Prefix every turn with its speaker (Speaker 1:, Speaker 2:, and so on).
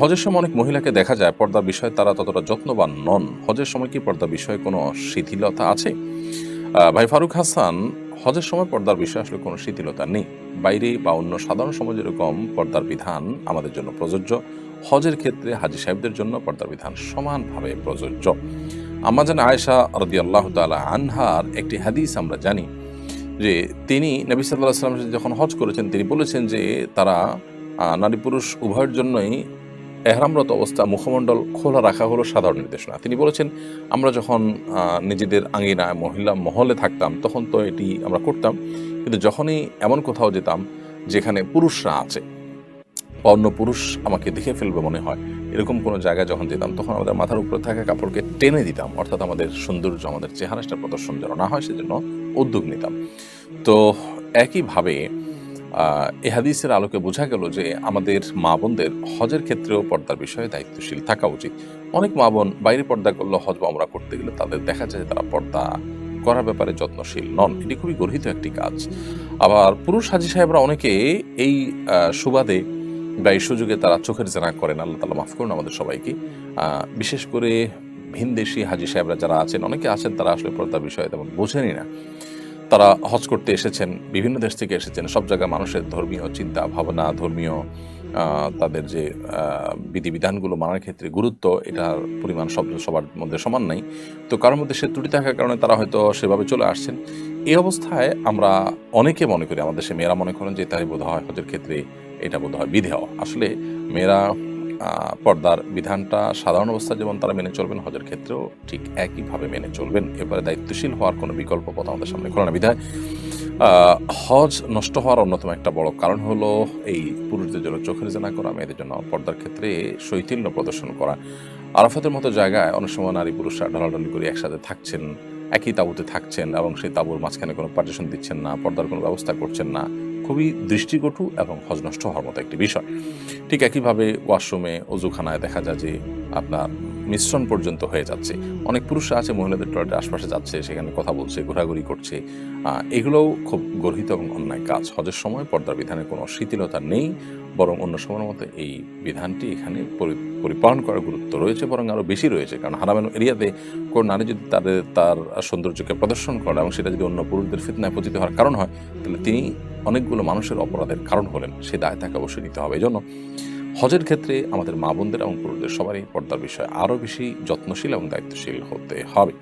Speaker 1: হজের সময় অনেক মহিলাকে দেখা যায় পর্দার বিষয়ে তারা ততটা যত্নবান নন। হজের সময় কি পর্দার বিষয়ে কোনো শিথিলতা আছে? ভাই ফারুক হাসান, হজের সময় পর্দার বিষয়ে আসলে কোনো শিথিলতা নেই। বাইরে বা অন্য সাধারণ সময় যেরকম পর্দার বিধান আমাদের জন্য প্রযোজ্য, হজের ক্ষেত্রে হাজী সাহেবদের জন্য পর্দার বিধান সমানভাবে প্রযোজ্য। আম্মা জান আয়েশা রাদিয়াল্লাহু তাআলা আনহার একটি হাদিস আমরা জানি যে তিনি নবী সাল্লাল্লাহু আলাইহি ওয়াসাল্লাম যখন হজ করেছেন তিনি বলেছেন যে তারা নারী পুরুষ উভয়ের জন্যই এহরামরত অবস্থা মুখমণ্ডল খোলা রাখা হলো সাধারণ নির্দেশনা। তিনি বলেছেন, আমরা যখন নিজেদের আঙ্গিনায় মহিলা মহলে থাকতাম তখন তো এটি আমরা করতাম, কিন্তু যখনই এমন কোথাও যেতাম যেখানে পুরুষরা আছে, অন্য পুরুষ আমাকে দেখে ফেলবে মনে হয়, এরকম কোনো জায়গায় যখন যেতাম তখন আমাদের মাথার উপরে থাকা কাপড়কে টেনে দিতাম, অর্থাৎ আমাদের সৌন্দর্য, আমাদের চেহারাটা প্রদর্শন যেন না হয় সেজন্য উদ্যোগ নিতাম। তো একইভাবে এ হাদিসের আলোকে বোঝা গেল যে আমাদের মা বোনদের হজের ক্ষেত্রেও পর্দার বিষয়ে দায়িত্বশীল থাকা উচিত। অনেক মা বোন বাইরে পর্দা করলে হজ বা ওমরা করতে গেলে তাদের দেখা যায় তারা পর্দা করার ব্যাপারে যত্নশীল নন। এটি খুবই গর্হিত একটি কাজ। আবার পুরুষ হাজী সাহেবরা অনেকে এই সুবাদে বা এই সুযোগে তারা চোখের জেনা করেন, আল্লাহ তাআলা মাফ করুন আমাদের সবাইকে। বিশেষ করে ভিনদেশি হাজী সাহেবরা যারা আছেন, অনেকে আছেন তারা আসলে পর্দার বিষয়ে তেমন বোঝেনই না। তারা হজ করতে এসেছেন, বিভিন্ন দেশ থেকে এসেছেন, সব জায়গায় মানুষের ধর্মীয় চিন্তা ভাবনা, ধর্মীয় তাদের যে বিধিবিধানগুলো মানার ক্ষেত্রে গুরুত্ব, এটার পরিমাণ সবার মধ্যে সমান নাই। তো কারোর মধ্যে সে ত্রুটি থাকার কারণে তারা হয়তো সেভাবে চলে আসছেন। এই অবস্থায় আমরা অনেকে মনে করি, আমাদের দেশে মেয়েরা মনে করেন যে তাই বোধ হয় হজের ক্ষেত্রে এটা বোধ হয় বিধেয়। আসলে মেয়েরা পর্দার বিধানটা সাধারণ অবস্থা যেমন তারা মেনে চলবেন, হজের ক্ষেত্রেও ঠিক একইভাবে মেনে চলবেন। এবারে দায়িত্বশীল হওয়ার কোনো বিকল্প পথ আমাদের সামনে খোলা না। বিধায় হজ নষ্ট হওয়ার অন্যতম একটা বড় কারণ হলো এই পুরুষদের জন্য চোখের জেনা করা, মেয়েদের জন্য পর্দার ক্ষেত্রে শৈথিল্য প্রদর্শন করা। আরাফাতের মতো জায়গায় অনেক সময় নারী পুরুষরা ঢলাঢলি করে একসাথে থাকছেন, একই তাঁবুতে থাকছেন এবং সেই তাঁবুর মাঝখানে কোনো পার্টিশন দিচ্ছেন না, পর্দার কোনো ব্যবস্থা করছেন না। খুবই দৃষ্টিকটু এবং হজ নষ্ট হওয়ার মতো একটি বিষয়। ঠিক একইভাবে ওয়াশরুমে, অজুখানায় দেখা যায় যে আপনার মিশ্রণ পর্যন্ত হয়ে যাচ্ছে। অনেক পুরুষরা আছে মহিলাদের টয়লেটের আশপাশে যাচ্ছে, সেখানে কথা বলছে, ঘোরাঘুরি করছে। এগুলোও খুব গর্হিত এবং অন্যায় কাজ। হজের সময় পর্দার বিধানে কোনো শিথিলতা নেই, বরং অন্য সময়ের মতো এই বিধানটি এখানে পরিপালন করার গুরুত্ব রয়েছে, বরং আরও বেশি রয়েছে। কারণ হারামের এরিয়াতে কোনো নারী যদি তার সৌন্দর্যকে প্রদর্শন করে এবং সেটা যদি অন্য পুরুষদের ফিতনায় পতিত হওয়ার কারণ হয়, তাহলে তিনি অনেকগুলো মানুষের অপরাধের কারণ হলেন। সে দায় তাকে অবশ্যই নিতে হবে। এজন্য হজের ক্ষেত্রে আমাদের মা বোনদের এবং পুরুষদের সবারই পর্দার বিষয়ে আরও বেশি যত্নশীল এবং দায়িত্বশীল হতে হবে।